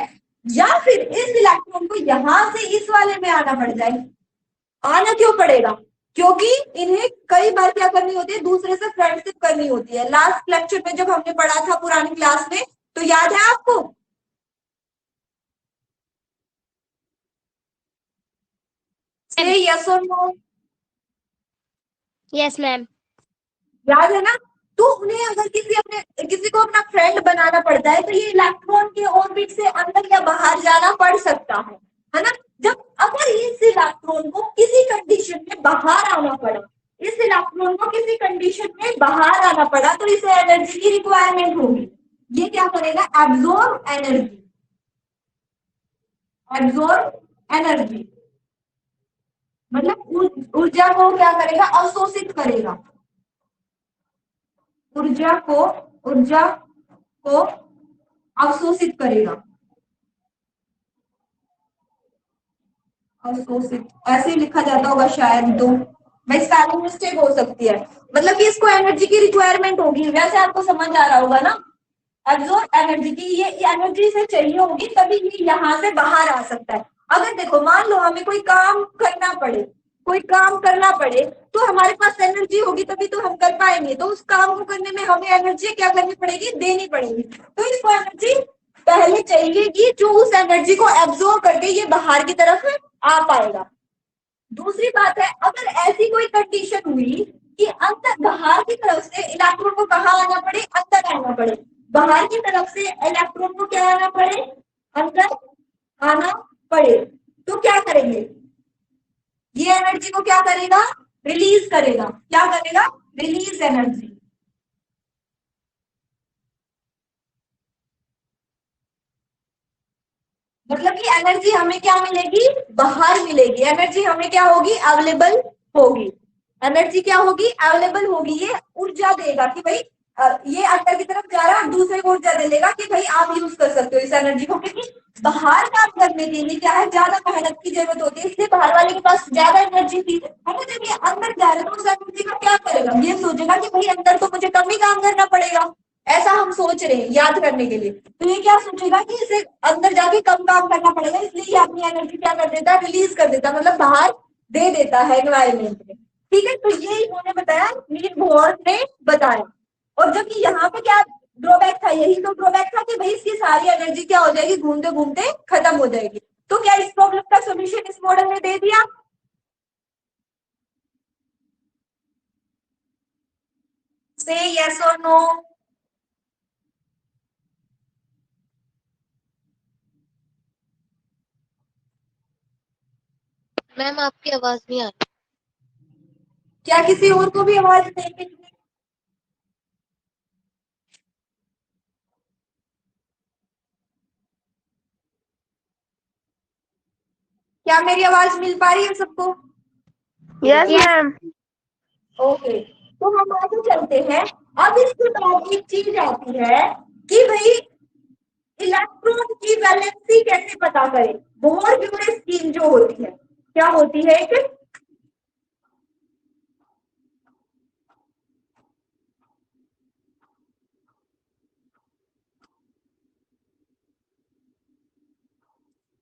या फिर इस इलेक्ट्रॉन को यहाँ से इस वाले में आना पड़ जाए। आना क्यों पड़ेगा? क्योंकि इन्हें कई बार क्या करनी होती है, दूसरे से फ्रेंडशिप करनी होती है। लास्ट लेक्चर में जब हमने पढ़ा था पुरानी क्लास में, तो याद है आपको? से यस और नो, यस मैम। याद है ना? तो उन्हें अगर किसी को अपना फ्रेंड बनाना पड़ता है, तो ये इलेक्ट्रॉन के ऑर्बिट से अंदर या बाहर जाना पड़ सकता है ना? जब अगर इस इलेक्ट्रॉन को किसी कंडीशन में बाहर आना पड़ा, इस इलेक्ट्रॉन को किसी कंडीशन में बाहर आना पड़ा, तो इसे एनर्जी की रिक्वायरमेंट होगी। ये क्या करेगा? एब्जॉर्ब एनर्जी, एब्जॉर्ब एनर्जी मतलब ऊर्जा को क्या करेगा? अवशोषित करेगा। ऊर्जा को अवशोषित करेगा। अवशोषित ऐसे ही लिखा जाता होगा शायद, तो भाई स्पेलिंग मिस्टेक हो सकती है। मतलब कि इसको एनर्जी की रिक्वायरमेंट होगी, वैसे आपको समझ आ रहा होगा ना? एब्जॉर्ब एनर्जी की, ये एनर्जी से चाहिए होगी तभी ये यहाँ से बाहर आ सकता है। अगर देखो मान लो हमें कोई काम करना पड़े, तो हमारे पास एनर्जी होगी तभी तो हम कर पाएंगे। तो उस काम को करने में हमें एनर्जी क्या करनी पड़ेगी? देनी पड़ेगी। तो इसको एनर्जी पहले चाहिएगी, जो उस एनर्जी को एब्जॉर्ब करके ये बाहर की तरफ आ पाएगा। दूसरी बात है, अगर ऐसी कोई कंडीशन हुई कि अंदर बाहर की तरफ से इलेक्ट्रॉन को कहाँ आना पड़े? अंदर आना पड़े। बाहर की तरफ से इलेक्ट्रॉन को क्या आना पड़े? अंदर आना पड़े, तो क्या करेंगे? ये एनर्जी को क्या करेगा? रिलीज करेगा। क्या करेगा? Release energy. मतलब कि एनर्जी हमें क्या मिलेगी? बाहर मिलेगी। एनर्जी हमें क्या होगी? अवेलेबल होगी। एनर्जी क्या होगी? अवेलेबल होगी। ये ऊर्जा देगा कि भाई ये अंदर की तरफ जा रहा है, दूसरे को ऊर्जा दे देगा कि भाई आप यूज कर सकते हो इस एनर्जी को। क्योंकि बाहर काम करने के लिए क्या है? ज्यादा मेहनत की जरूरत होती है, इसलिए बाहर वाले के पास ज्यादा एनर्जी थी। है ना? जब ये अंदर जा रहा है तो उस एनर्जी का क्या करेगा? ये सोचेगा कि भाई अंदर तो मुझे कम ही काम करना पड़ेगा। ऐसा हम सोच रहे हैं याद करने के लिए। तो ये क्या सोचेगा कि इसे अंदर जाके कम काम करना पड़ेगा, इसलिए ये अपनी एनर्जी क्या कर देता है? रिलीज कर देता है, मतलब बाहर दे देता है एनवायरमेंट में। ठीक है, तो ये इन्होंने बताया, नील बोहर ने बताया। और जबकि यहाँ पे क्या ड्रॉबैक था? यही तो ड्रॉबैक था कि भाई इसकी सारी एनर्जी क्या हो जाएगी? घूमते घूमते खत्म हो जाएगी। तो क्या इस प्रॉब्लम का सोल्यूशन इस मॉडल ने दे दिया? से यस और नो। मैम आपकी आवाज नहीं आ रही। क्या किसी और को भी आवाज नहीं मिल रही? क्या मेरी आवाज मिल पा रही है सबको? Yes ma'am. ओके, तो हम आगे चलते हैं। अब इसके बाद एक चीज आती है कि भाई इलेक्ट्रॉन की वैलेंसी कैसे पता करें? बोहर-ब्यूरे स्कीम जो होती है, क्या होती है? एक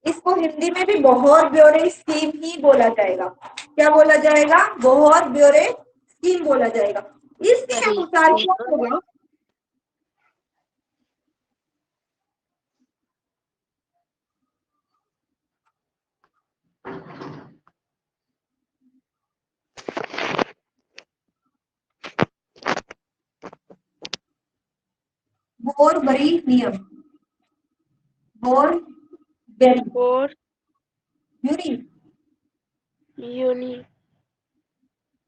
इसको हिंदी में भी बोहर-ब्यूरे स्कीम ही बोला जाएगा। क्या बोला जाएगा? बोहर-ब्यूरे स्कीम बोला जाएगा। इसके अनुसार क्या होगा? बोर-बरी नियम, बोर-बेरी और ब्यूरी यूनी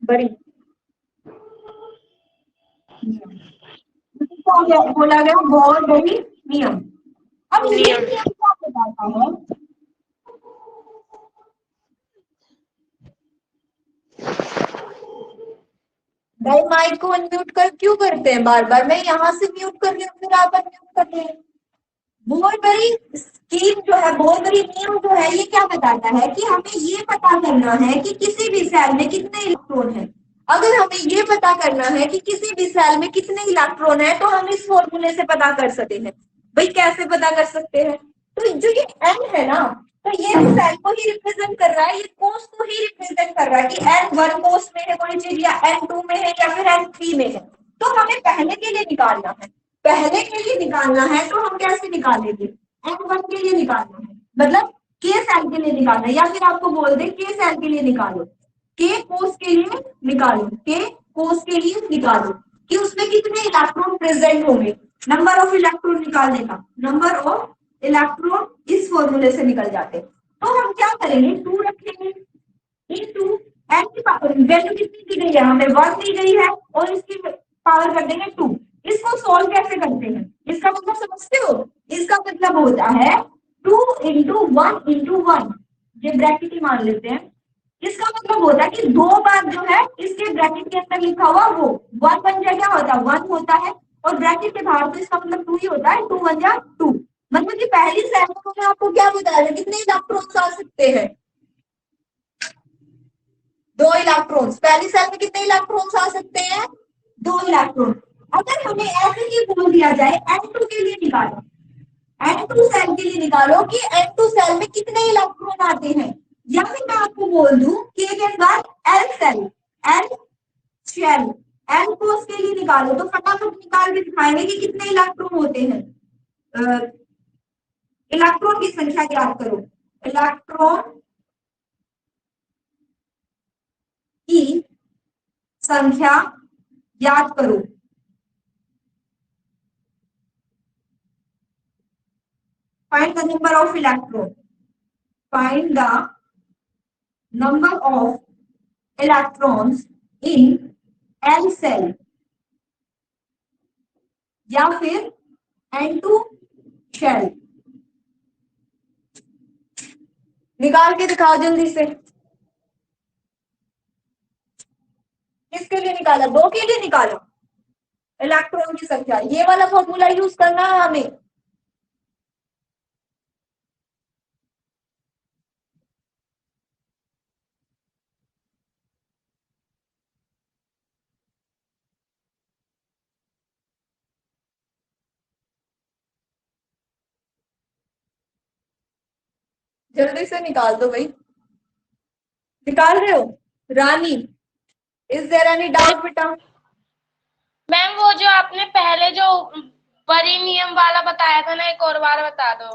बड़ी नियम बोला गया, बोर-बेरी नियम। अब ये नियम। नियम क्या बताता है? भाई माइक को अनम्यूट कर क्यों करते हैं बार बार? मैं यहाँ से म्यूट कर रही हूँ, फिर आप अनम्यूट कर रहे हैं। बोरबरी स्कीम जो है, बोरबरी नियम जो है, ये क्या बताता है कि हमें ये पता करना है कि किसी भी सेल में कितने इलेक्ट्रॉन है। अगर हमें ये पता करना है कि किसी भी सेल में कितने इलेक्ट्रॉन है, तो हम इस फॉर्मूले से पता कर सकते हैं। भाई कैसे पता कर सकते हैं? तो जो ये एन है ना, तो ये भी सेल को ही रिप्रेजेंट कर रहा है, ये कोष को ही रिप्रेजेंट कर रहा है कि N1 कोष में है कोई चीज, या N2 में है, या फिर N3 में है। तो हमें पहले के लिए निकालना है, पहले के लिए निकालना है तो हम कैसे निकालेंगे, N1 के लिए निकालना है, मतलब K सेल के लिए निकालना है, या फिर आपको बोल दे K सेल के लिए निकालो, K कोष के लिए निकालो, K कोष के लिए निकालो कि उसमें कितने इलेक्ट्रॉन प्रेजेंट होंगे, नंबर ऑफ इलेक्ट्रॉन निकालने का, नंबर ऑफ इलेक्ट्रॉन इस फॉर्मूले से निकल जाते। तो हम क्या करेंगे, 2 रखेंगे इनटू n की पावर, वैल्यू कितनी दी गई है हमें, 1 दी गई है, और इसकी पावर कर देंगे 2। इसको सॉल्व कैसे करते हैं, इसका मतलब समझते हो, इसका मतलब होता है 2 इंटू 1 इंटू 1, ये ब्रैकेट ही मान लेते हैं। इसका मतलब होता है कि 2 बार जो है इसके ब्रैकेट के अंदर लिखा हुआ वो 1 बन जाए, क्या होता है 1 होता है, और ब्रैकेट के बाहर तो इसका मतलब 2 ही होता है, 2 1 जा 2। मतलब कि पहली सेल में मैंने आपको क्या बताया, कितने इलेक्ट्रॉन्स आ सकते हैं, 2 इलेक्ट्रॉन्स, पहली सेल में कितने इलेक्ट्रॉन्स आ सकते हैं, 2 इलेक्ट्रॉन। अगर हमें ऐसे ही बोल दिया जाए N2 के लिए निकालो, N2 सेल के लिए निकालो कि N2 सेल में कितने इलेक्ट्रॉन आते हैं, या फिर मैं आपको बोल दूं कि के बाद L cell, L shell, L कोष के लिए निकालो, तो फटाफट निकाल के दिखाएंगे कि कितने इलेक्ट्रॉन होते हैं। इलेक्ट्रॉन की संख्या ज्ञात करो, इलेक्ट्रॉन की संख्या ज्ञात करो। Find the number of electron, find the number of electrons in L cell, या फिर N2 शेल। निकाल के दिखाओ जल्दी से, किसके लिए निकाला, 2 के लिए निकालो इलेक्ट्रॉन की संख्या, ये वाला फॉर्मूला यूज करना है हमें। जल्दी से निकाल दो भाई, निकाल रहे हो रानी, इज देयर एनी डाउट बेटा। मैम वो जो आपने पहले जो बड़ी नियम वाला बताया था ना, एक और बार बता दो।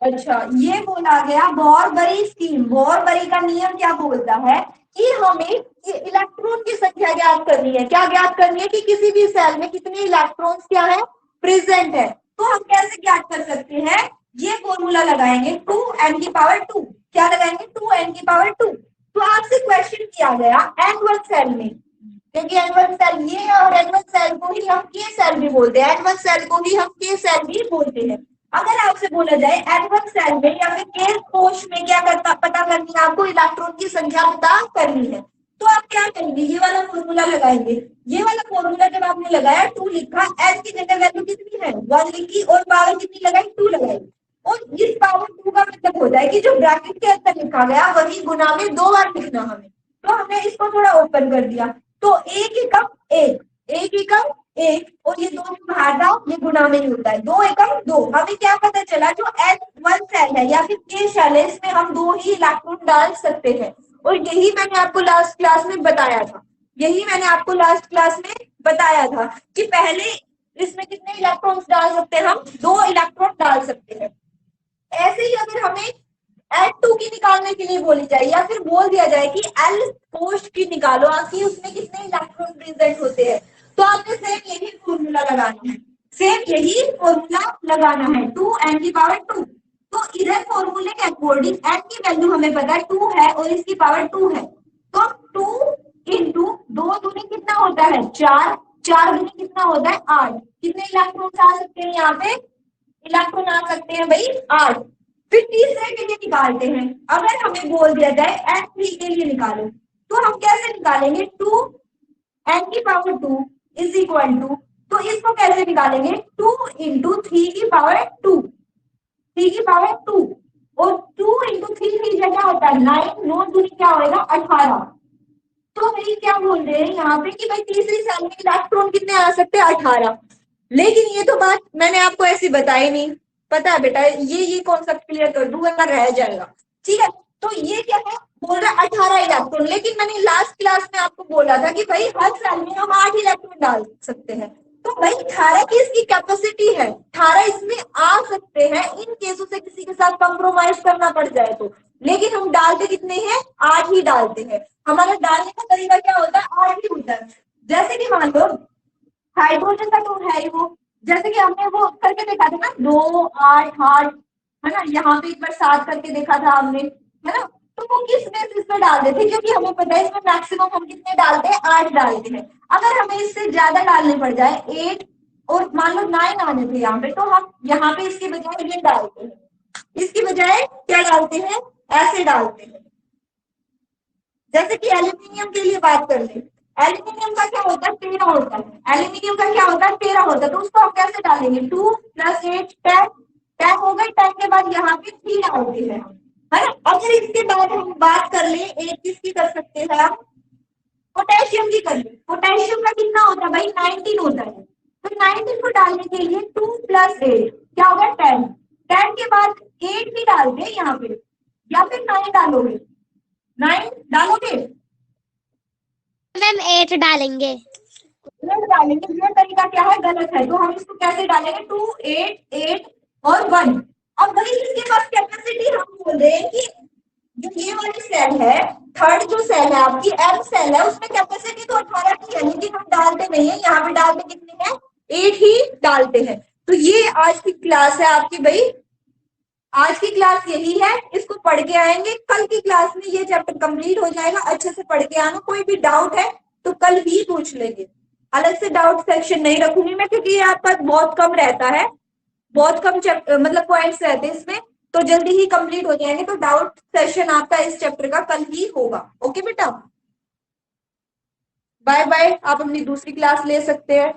अच्छा, ये बोला गया बोर-बरी स्कीम, बोर-बरी का नियम क्या बोलता है कि हमें इलेक्ट्रॉन की संख्या ज्ञात करनी है, क्या ज्ञात करनी है कि किसी भी सेल में कितने इलेक्ट्रॉन्स क्या है प्रेजेंट है। तो हम कैसे ज्ञात कर सकते हैं, ये फॉर्मूला लगाएंगे 2n की पावर 2, क्या लगाएंगे 2n की पावर 2। तो आपसे क्वेश्चन किया गया N1 सेल में, क्योंकि N1 सेल ये है और N1 सेल को ही हम K सेल भी बोलते हैं, N1 सेल को ही हम K सेल भी बोलते हैं। अगर आपसे बोला जाए N1 सेल में या फिर K कोष में क्या करता पता करनी है आपको, इलेक्ट्रॉन की संख्या पता करनी है, तो आप क्या करेंगे, ये वाला फॉर्मूला लगाएंगे। ये वाला फॉर्मूला जब आपने लगाया 2 लिखा, n की जगह वैल्यू कितनी है 1 लिखी, और पावर कितनी लगाई 2 लगाई, और इस पावर 2 का मतलब होता है कि जो ब्रैकेट के अंदर लिखा गया वही गुना में 2 बार लिखना हमें। तो हमने इसको थोड़ा ओपन कर दिया, तो 1 एकम 1, 1 एकम 1, और ये 2 जो बाहर था ये गुना में ही होता है, 2 एकम 2। हमें क्या पता चला, जो N1 सेल है या फिर K सेल है, इसमें हम 2 ही इलेक्ट्रॉन डाल सकते हैं, और यही मैंने आपको लास्ट क्लास में बताया था, यही मैंने आपको लास्ट क्लास में बताया था कि पहले इसमें कितने इलेक्ट्रॉन्स डाल सकते हैं, हम 2 इलेक्ट्रॉन डाल सकते हैं। ऐसे ही अगर हमें N2 की निकालने के लिए बोली जाए, या फिर बोल दिया जाए कि L कोष की निकालो कि उसमें कितने इलेक्ट्रॉन प्रेजेंट होते हैं, तो आपने सेम यही फॉर्मूला लगाना है, सेम यही फॉर्मूला लगाना है 2n की पावर 2। तो इधर फॉर्मूले के अकॉर्डिंग n की वैल्यू हमें पता है 2 है और इसकी पावर 2 है, तो 2 इंटू 2 दूनी कितना होता है 4, 4 दूनी कितना होता है 8। कितने इलेक्ट्रॉन आ सकते हैं यहाँ पे, इलेक्ट्रॉन आ सकते हैं भाई 8। फिर तीसरे के लिए निकालते हैं, अगर हमें बोल दिया जाए N3 के लिए निकालो, तो हम कैसे निकालेंगे, 2n की पावर 2 इज इक्वल टू, तो इसको कैसे निकालेंगे 2 इंटू 3 की पावर 2, 3 की पावर 2, और 2 इंटू 3 की जगह होता है 9, 9 दूनी क्या होगा 18। तो भाई क्या बोल रहे हैं यहाँ पे कि भाई तीसरी सेल में इलेक्ट्रॉन कितने आ सकते हैं 18। लेकिन ये तो बात मैंने आपको ऐसी बताई नहीं, पता है बेटा, ये कॉन्सेप्ट क्लियर कर दूं वरना रह जाएगा। ठीक है, तो ये क्या है, बोल रहा है 18 इलेक्ट्रॉन, लेकिन मैंने लास्ट क्लास में आपको बोला था कि भाई हर सेल में हम 8 इलेक्ट्रॉन डाल सकते हैं। तो भाई 18 की इसकी कैपेसिटी है, 18 इसमें आ सकते हैं इन केसों से किसी के साथ कंप्रोमाइज करना पड़ जाए तो, लेकिन हम डालते कितने हैं, 8 ही डालते हैं। हमारा डालने का तरीका क्या होता है, 8 ही होता है। जैसे कि मान लो हाइड्रोजन का तो है ही वो, जैसे कि हमने वो करके देखा था ना 2 8 8, है ना, यहाँ पे एक बार 7 करके देखा था हमने, है ना। तो वो किस बेसिस पे डाल देते, क्योंकि हमें पता है इसमें मैक्सिमम हम कितने डालते हैं, 8 डालते हैं। अगर हमें इससे ज्यादा डालने पड़ जाए 8 और मान लो 9 आने थे यहाँ पे, तो हम यहाँ पे इसके बजाय ये डालते हैं, इसकी बजाय क्या डालते हैं, ऐसे डालते हैं। जैसे कि एल्यूमिनियम के लिए बात कर ले, एल्यूमिनियम का क्या होता है, 13 होता है। एल्यूमिनियम का क्या होता है, 13 होता है। तो उसको हम कैसे डालेंगे, 2 + 8 10, 10 हो गई। 10 के बाद यहाँ पे 3 डालते हैं, है ना। अगर इसके बाद हम बात कर ले, एक किसकी कर सकते हैं हम, पोटेशियम की कर ले। पोटेशियम का कितना होता है भाई, 19 होता है। तो 19 को डालने के लिए 2 + 8 क्या होगा, 10। 10 के बाद 8 भी डालते हैं यहाँ पे, या फिर 9 डालोगे, 9 डालोगे, मैम 8 डालेंगे। डालेंगे। ये तरीका क्या है, गलत है। तो हम इसको कैसे डालेंगे, 2 8 8 और 1। अब भाई इसके पास कैपेसिटी हम बोल रहे हैं कि जो ये वाली सेल है, थर्ड जो सेल है आपकी, एम सेल है, उसमें कैपेसिटी तो 18 की है, लेकिन हम डालते नहीं है। यहाँ पे डालते कितने हैं, 8 ही डालते हैं। तो ये आज की क्लास है आपकी भाई, आज की क्लास यही है। इसको पढ़ के आएंगे, कल की क्लास में ये चैप्टर कंप्लीट हो जाएगा। अच्छे से पढ़ के आना, कोई भी डाउट है तो कल ही पूछ लेंगे। अलग से डाउट सेक्शन नहीं रखूंगी मैं, क्योंकि ये आपका बहुत कम रहता है, बहुत कम मतलब पॉइंट्स रहते हैं इसमें, तो जल्दी ही कंप्लीट हो जाएंगे। तो डाउट सेशन आपका इस चैप्टर का कल ही होगा। ओके बेटा, बाय बाय। आप अपनी दूसरी क्लास ले सकते हैं।